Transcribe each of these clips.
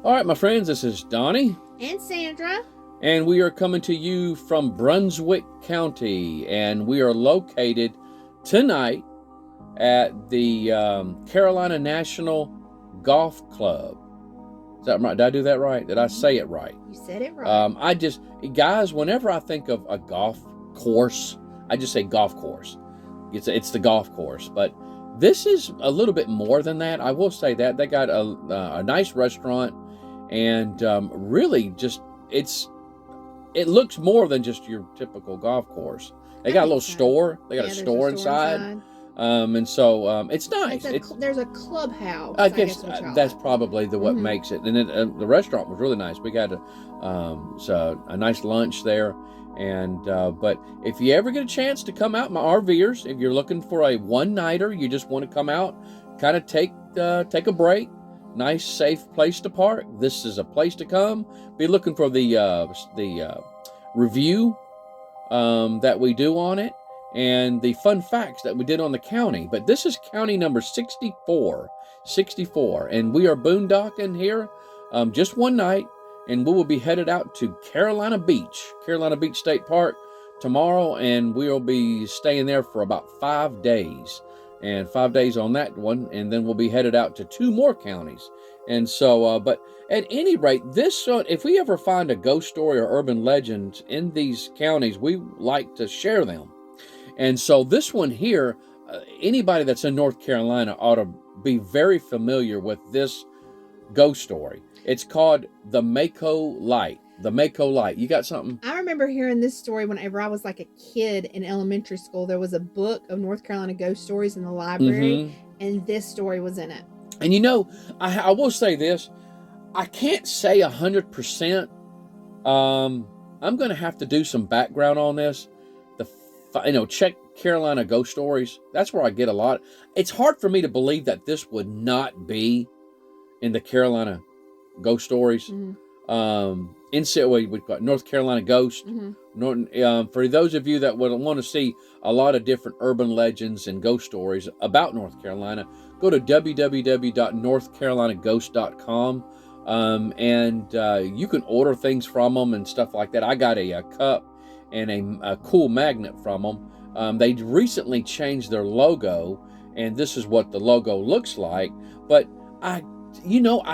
All right, my friends, this is Donnie. And Sandra. And we are coming to you from Brunswick County. And we are located tonight at the Carolina National Golf Club. Is that right? Did I do that right? Did I say it right? You said it right. Guys, whenever I think of a golf course, I just say golf course. It's the golf course. But this is a little bit more than that. I will say that. They got a nice restaurant. And really just, it looks more than just your typical golf course. They got a little store. They got a store inside. And so it's nice. There's a clubhouse. I guess that's probably what makes it. And the restaurant was really nice. We got a nice lunch there. And but if you ever get a chance to come out, my RVers, if you're looking for a one-nighter, you just want to come out, kind of take a break. Nice, safe place to park. This is a place to come. Be looking for the review that we do on it and the fun facts that we did on the county. But this is county number 64, and we are boondocking here just one night, and we will be headed out to Carolina Beach State Park tomorrow, and we will be staying there for about 5 days. And 5 days on that one, and then we'll be headed out to 2 more counties. And so, but at any rate, if we ever find a ghost story or urban legend in these counties, we like to share them. And so this one here, anybody that's in North Carolina ought to be very familiar with this ghost story. It's called the Maco Light. The Maco Light. You got something? I remember hearing this story whenever I was like a kid in elementary school. There was a book of North Carolina ghost stories in the library, and this story was in it. And you know, I will say this. I can't say 100%. I'm going to have to do some background on this. Check Carolina ghost stories. That's where I get a lot. It's hard for me to believe that this would not be in the Carolina ghost stories. We've got North Carolina Ghost. For those of you that would want to see a lot of different urban legends and ghost stories about North Carolina, go to www.northcarolinaghost.com, and you can order things from them and stuff like that. I got a cup and a cool magnet from them. They recently changed their logo, and this is what the logo looks like. But I did not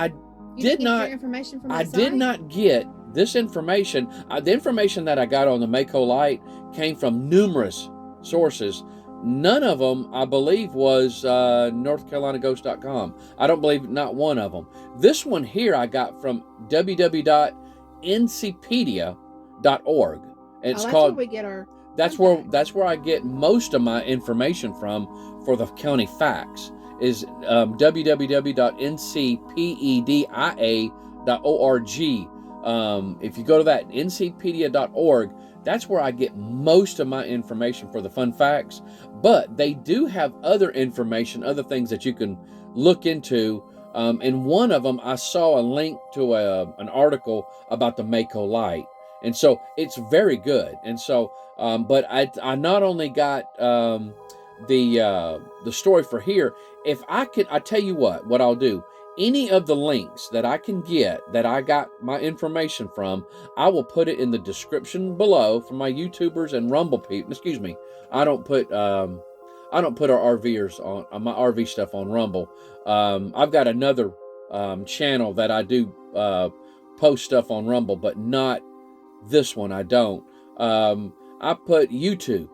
get this information. The information that I got on the Maco Light came from numerous sources. None of them, I believe, was NorthCarolinaGhost.com. I don't believe not one of them. This one here I got from www.ncpedia.org. It's called. Where we get our. That's where I get most of my information from for the county facts. Is www.ncpedia.org. If you go to that, ncpedia.org, that's where I get most of my information for the fun facts. But they do have other information, other things that you can look into. And one of them, I saw a link to an article about the Maco Light. And so it's very good. And so, but I not only got the story for here. If I tell you what I'll do. Any of the links that I can get that I got my information from, I will put it in the description below for my YouTubers and Rumble people. Excuse me, I don't put our RVers on my RV stuff on Rumble. I've got another channel that I do post stuff on Rumble, but not this one. I don't. I put YouTube.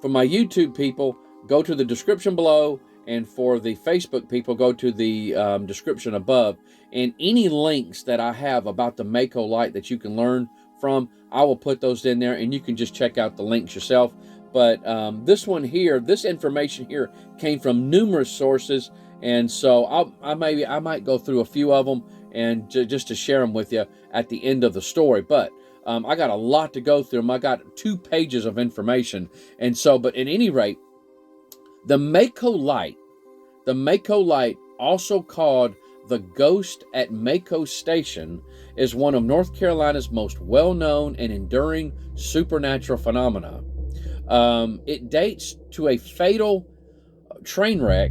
For my YouTube people, go to the description below. And for the Facebook people, go to the description above. And any links that I have about the Maco Light that you can learn from, I will put those in there, and you can just check out the links yourself. But this one here, this information here came from numerous sources, and so I might go through a few of them and just to share them with you at the end of the story. But I got a lot to go through. I got 2 pages of information, and so. But at any rate. The Maco Light, also called the Ghost at Maco Station, is one of North Carolina's most well-known and enduring supernatural phenomena. It dates to a fatal train wreck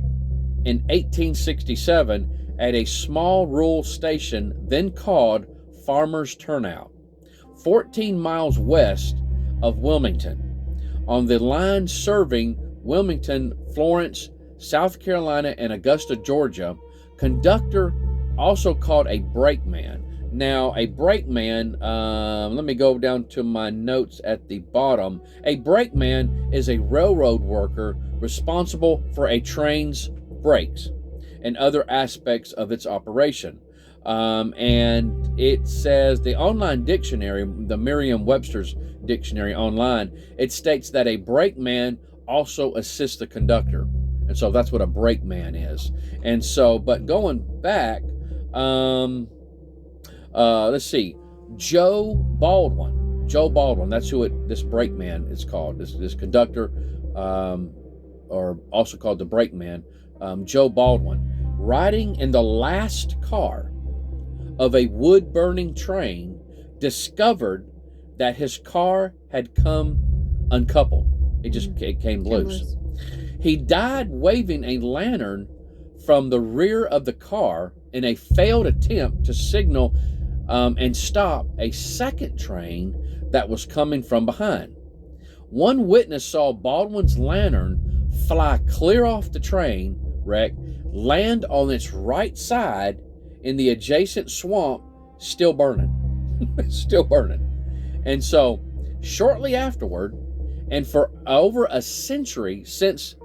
in 1867 at a small rural station then called Farmer's Turnout, 14 miles west of Wilmington, on the line serving Wilmington, Florence, South Carolina, and Augusta, Georgia. Conductor, also called a brakeman. Now, a brakeman, let me go down to my notes at the bottom. A brakeman is a railroad worker responsible for a train's brakes and other aspects of its operation. And it says the online dictionary, the Merriam-Webster's dictionary online, it states that a brakeman also assists the conductor. And so that's what a brakeman is. And so, but going back, let's see, Joe Baldwin, that's who this brakeman is called, this conductor, or also called the brakeman, Joe Baldwin, riding in the last car of a wood-burning train, discovered that his car had come uncoupled. It came loose. He died waving a lantern from the rear of the car in a failed attempt to signal and stop a second train that was coming from behind. One witness saw Baldwin's lantern fly clear off the train wreck, land on its right side in the adjacent swamp, still burning. Still burning. And so, shortly afterward, and for over a century since,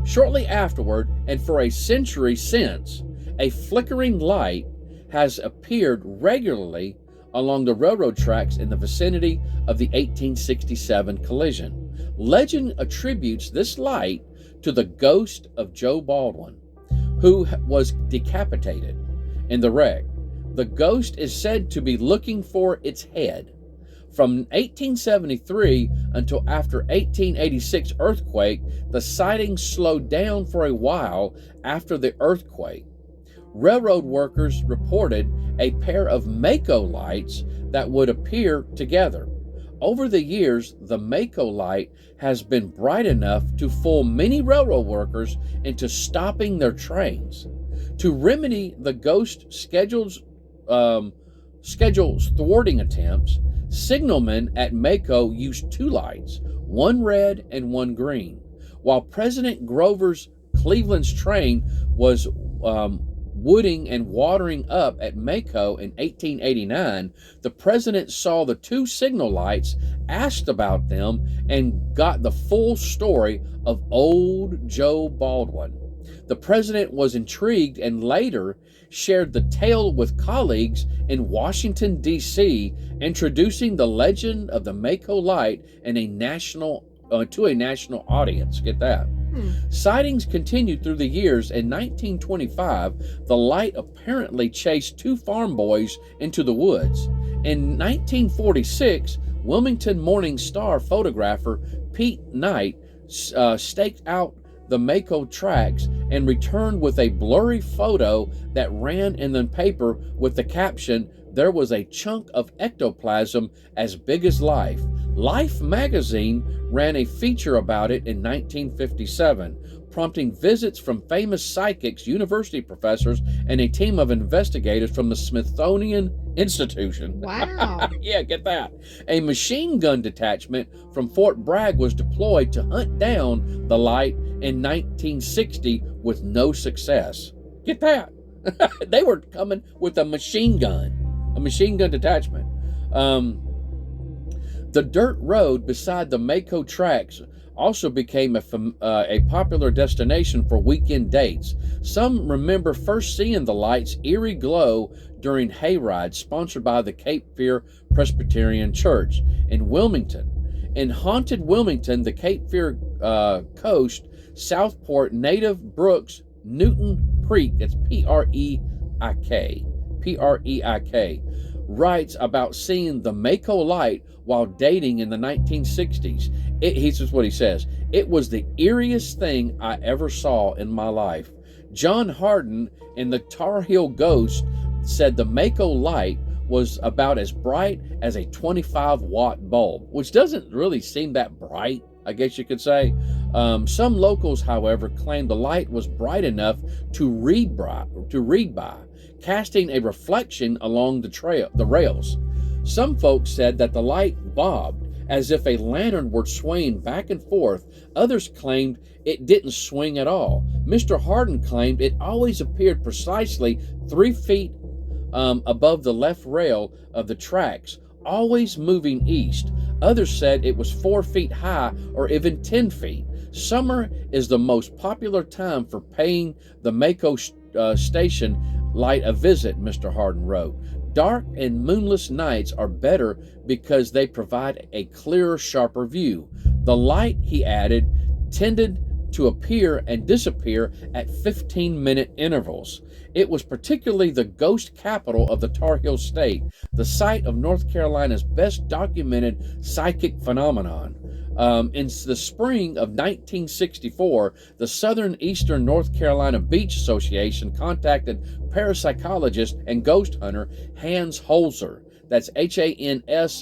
shortly afterward, and for a century since, a flickering light has appeared regularly along the railroad tracks in the vicinity of the 1867 collision. Legend attributes this light to the ghost of Joe Baldwin, who was decapitated in the wreck. The ghost is said to be looking for its head. From 1873 until after 1886 earthquake, the sightings slowed down for a while after the earthquake. Railroad workers reported a pair of Maco lights that would appear together. Over the years, the Maco light has been bright enough to fool many railroad workers into stopping their trains. To remedy the ghost schedule's thwarting attempts, signalmen at Maco used two lights, one red and one green. While President Grover's Cleveland's train was wooding and watering up at Maco in 1889, the president saw the two signal lights, asked about them, and got the full story of old Joe Baldwin. The president was intrigued and later shared the tale with colleagues in Washington, D.C., introducing the legend of the Maco light to a national audience. Get that? Sightings continued through the years. In 1925, the light apparently chased two farm boys into the woods. In 1946, Wilmington Morning Star photographer Pete Knight staked out the Maco tracks and returned with a blurry photo that ran in the paper with the caption, "There was a chunk of ectoplasm as big as life." Life magazine ran a feature about it in 1957, prompting visits from famous psychics, university professors, and a team of investigators from the Smithsonian Institution. Wow. Yeah, get that. A machine gun detachment from Fort Bragg was deployed to hunt down the light in 1960 with no success. Get that. They were coming with a machine gun detachment. The dirt road beside the Maco tracks also became a popular destination for weekend dates. Some remember first seeing the light's eerie glow during hayrides sponsored by the Cape Fear Presbyterian Church in Wilmington. In haunted Wilmington, the Cape Fear coast, Southport, Native Brooks, Newton Creek, it's P-R-E-I-K, writes about seeing the Maco light while dating in the 1960s. This is what he says. "It was the eeriest thing I ever saw in my life." John Harden in the Tar Heel Ghost said the Maco light was about as bright as a 25-watt bulb, which doesn't really seem that bright, I guess you could say. Some locals, however, claimed the light was bright enough to read by, casting a reflection along the rails. Some folks said that the light bobbed as if a lantern were swaying back and forth. Others claimed it didn't swing at all. Mr. Hardin claimed it always appeared precisely 3 feet above the left rail of the tracks, always moving east. Others said it was 4 feet high or even 10 feet. Summer is the most popular time for paying the Maco station light a visit, Mr. Hardin wrote. Dark and moonless nights are better because they provide a clearer, sharper view. The light, he added, tended to appear and disappear at 15-minute intervals. It was particularly the ghost capital of the Tar Heel State, the site of North Carolina's best documented psychic phenomenon. In the spring of 1964, the Southern Eastern North Carolina Beach Association contacted parapsychologist and ghost hunter Hans Holzer. That's Hansholzer,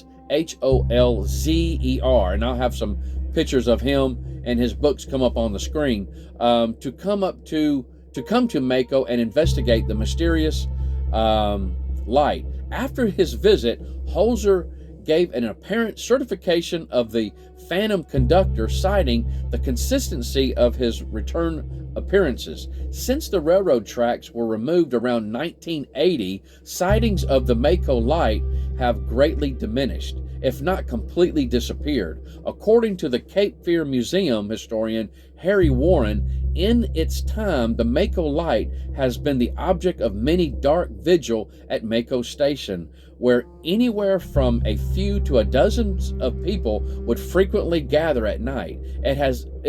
and I'll have some pictures of him and his books come up on the screen, to come to Maco and investigate the mysterious light. After his visit, Holzer gave an apparent certification of the phantom conductor, citing the consistency of his return appearances. Since the railroad tracks were removed around 1980, sightings of the Maco light have greatly diminished, if not completely disappeared. According to the Cape Fear Museum historian Harry Warren, in its time, the Maco light has been the object of many dark vigil at Maco Station, where anywhere from a few to a dozens of people would frequently gather at night. It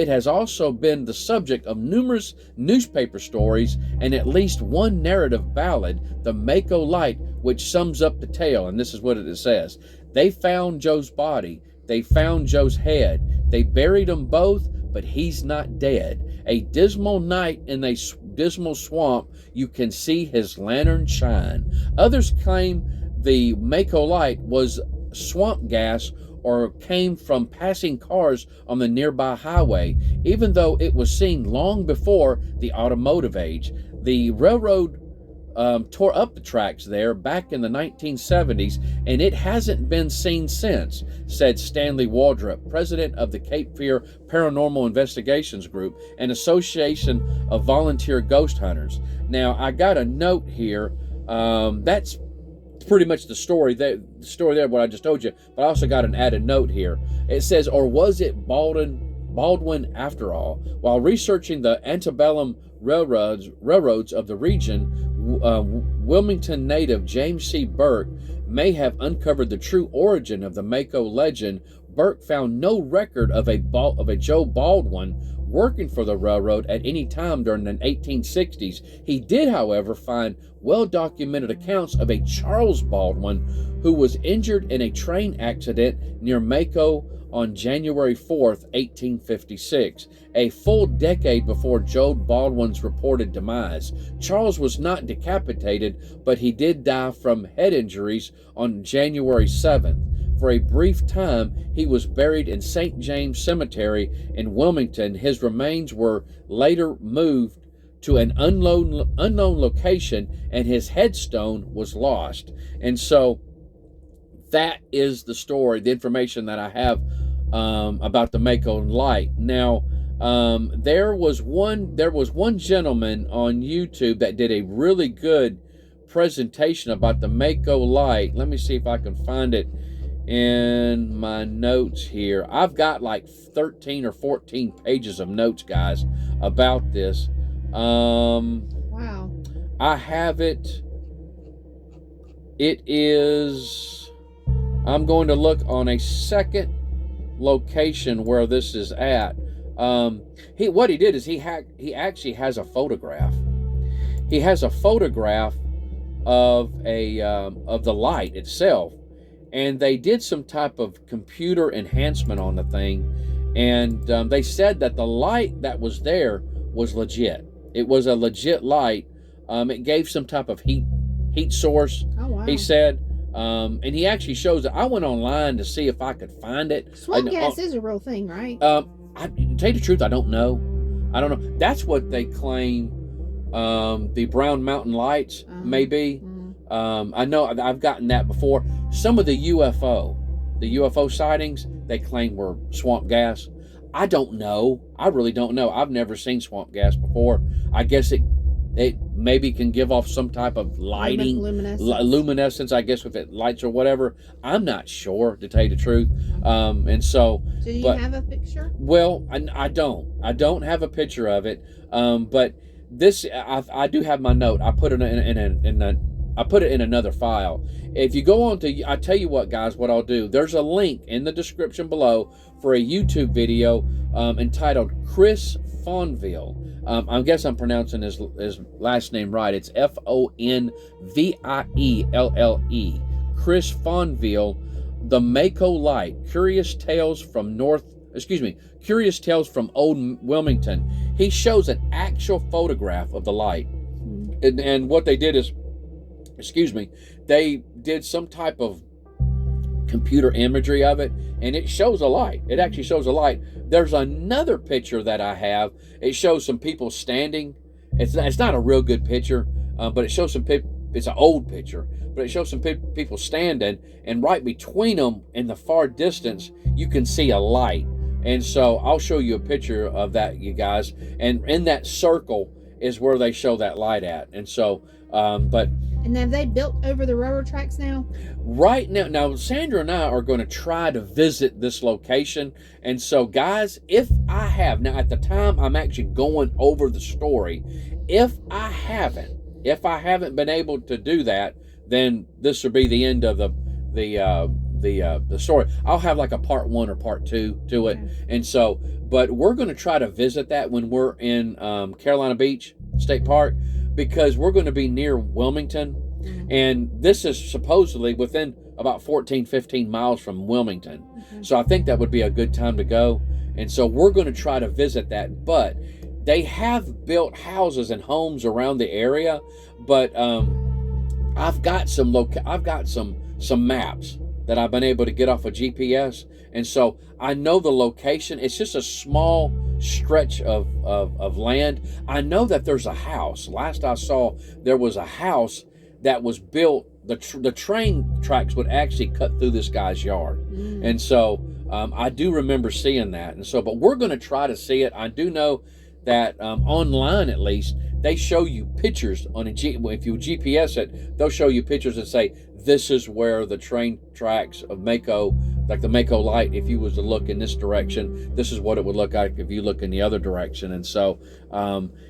has also been the subject of numerous newspaper stories and at least one narrative ballad, The Maco Light, which sums up the tale, and this is what it says. They found Joe's body. They found Joe's head. They buried them both, but he's not dead. A dismal night in a dismal swamp, you can see his lantern shine. Others claim the Maco light was swamp gas or came from passing cars on the nearby highway, even though it was seen long before the automotive age. The railroad tore up the tracks there back in the 1970s, and it hasn't been seen since, said Stanley Waldrop, president of the Cape Fear Paranormal Investigations Group, an association of volunteer ghost hunters. Now, I got a note here. That's pretty much the story there, what I just told you, but I also got an added note here. It says, or was it Baldwin after all? While researching the antebellum railroads of the region, Wilmington native James C. Burke may have uncovered the true origin of the Maco legend. Burke found no record of a Joe Baldwin working for the railroad at any time during the 1860s. He did, however, find well-documented accounts of a Charles Baldwin who was injured in a train accident near Maco on January 4th, 1856, a full decade before Joe Baldwin's reported demise. Charles was not decapitated, but he did die from head injuries on January 7th. For a brief time, he was buried in St. James Cemetery in Wilmington. His remains were later moved to an unknown location, and his headstone was lost. And so that is the story, the information that I have about the Maco light. Now, there was one gentleman on YouTube that did a really good presentation about the Maco light. Let me see if I can find it in my notes here. I've got like 13 or 14 pages of notes, guys, about this. Wow. I have it. It is, I'm going to look on a second location where this is at. What he did is he actually has a photograph. He has a photograph of the light itself, and they did some type of computer enhancement on the thing, and they said that the light that was there was legit. It was a legit light. It gave some type of heat source. Oh, wow. He said. And he actually shows it. I went online to see if I could find it. Swamp gas is a real thing, right? To tell you the truth, I don't know. That's what they claim. The Brown Mountain Lights, maybe. I know I've gotten that before. Some of the UFO sightings, they claim were swamp gas. I don't know. I really don't know. I've never seen swamp gas before. I guess it maybe can give off some type of lighting, luminescence, I guess, if it lights or whatever. I'm not sure, to tell you the truth. And so, do you have a picture? Well, I don't. I don't have a picture of it. But this, I do have my note. I put it I put it in another file. If you go on to, I tell you what, guys, what I'll do. There's a link in the description below for a YouTube video entitled Chris Fonvielle. I guess I'm pronouncing his last name right. It's Fonvielle. Chris Fonvielle, The Maco Light, Curious Tales from Old Wilmington. He shows an actual photograph of the light. And what they did is, they did some type of computer imagery of it, and it shows a light. It actually shows a light. There's another picture that I have. It shows some people standing. It's not a real good picture, but it shows some people. It's an old picture, but it shows some people standing, and right between them in the far distance, you can see a light. And so I'll show you a picture of that, you guys. And in that circle is where they show that light at. And so, And have they built over the railroad tracks now? Right now, Sandra and I are going to try to visit this location. And so, guys, if I have, now at the time I'm actually going over the story, if I haven't been able to do that, then this will be the end of the story. I'll have like a part 1 or part 2 to it. Okay. And so, but we're going to try to visit that when we're in Carolina Beach State Park, because we're going to be near Wilmington, and this is supposedly within about 15 miles from Wilmington. So I think that would be a good time to go. And so we're going to try to visit that. But they have built houses and homes around the area. But I've got some maps that I've been able to get off of GPS, and so I know the location. It's just a small stretch of land. I know that there's a house. Last I saw, there was a house that was built. The train tracks would actually cut through this guy's yard. And so I do remember seeing that. And so, but we're going to try to see it. I do know that online, at least, they show you pictures on if you GPS it, they'll show you pictures that say, this is where the train tracks of Maco, like the Maco light, if you was to look in this direction, this is what it would look like if you look in the other direction. And so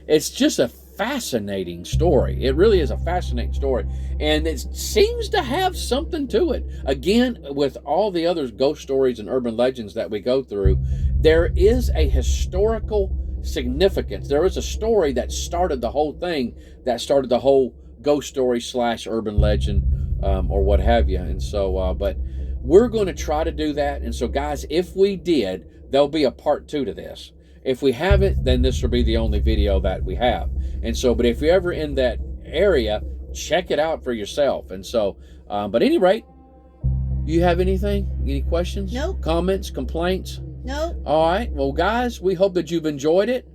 it's just a fascinating story. It really is a fascinating story. And it seems to have something to it. Again, with all the other ghost stories and urban legends that we go through, there is a historical significance. There is a story that started the whole thing, that started the whole ghost story / urban legend, or what have you. And so, but we're going to try to do that. And so, guys, if we did, there'll be a part 2 to this. If we haven't, then this will be the only video that we have. And so, but if you're ever in that area, check it out for yourself. And so, but at any rate, do you have anything? Any questions? Nope. Comments? Complaints? Nope. All right. Well, guys, we hope that you've enjoyed it.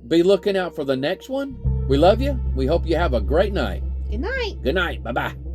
Be looking out for the next one. We love you. We hope you have a great night. Good night. Good night. Bye-bye.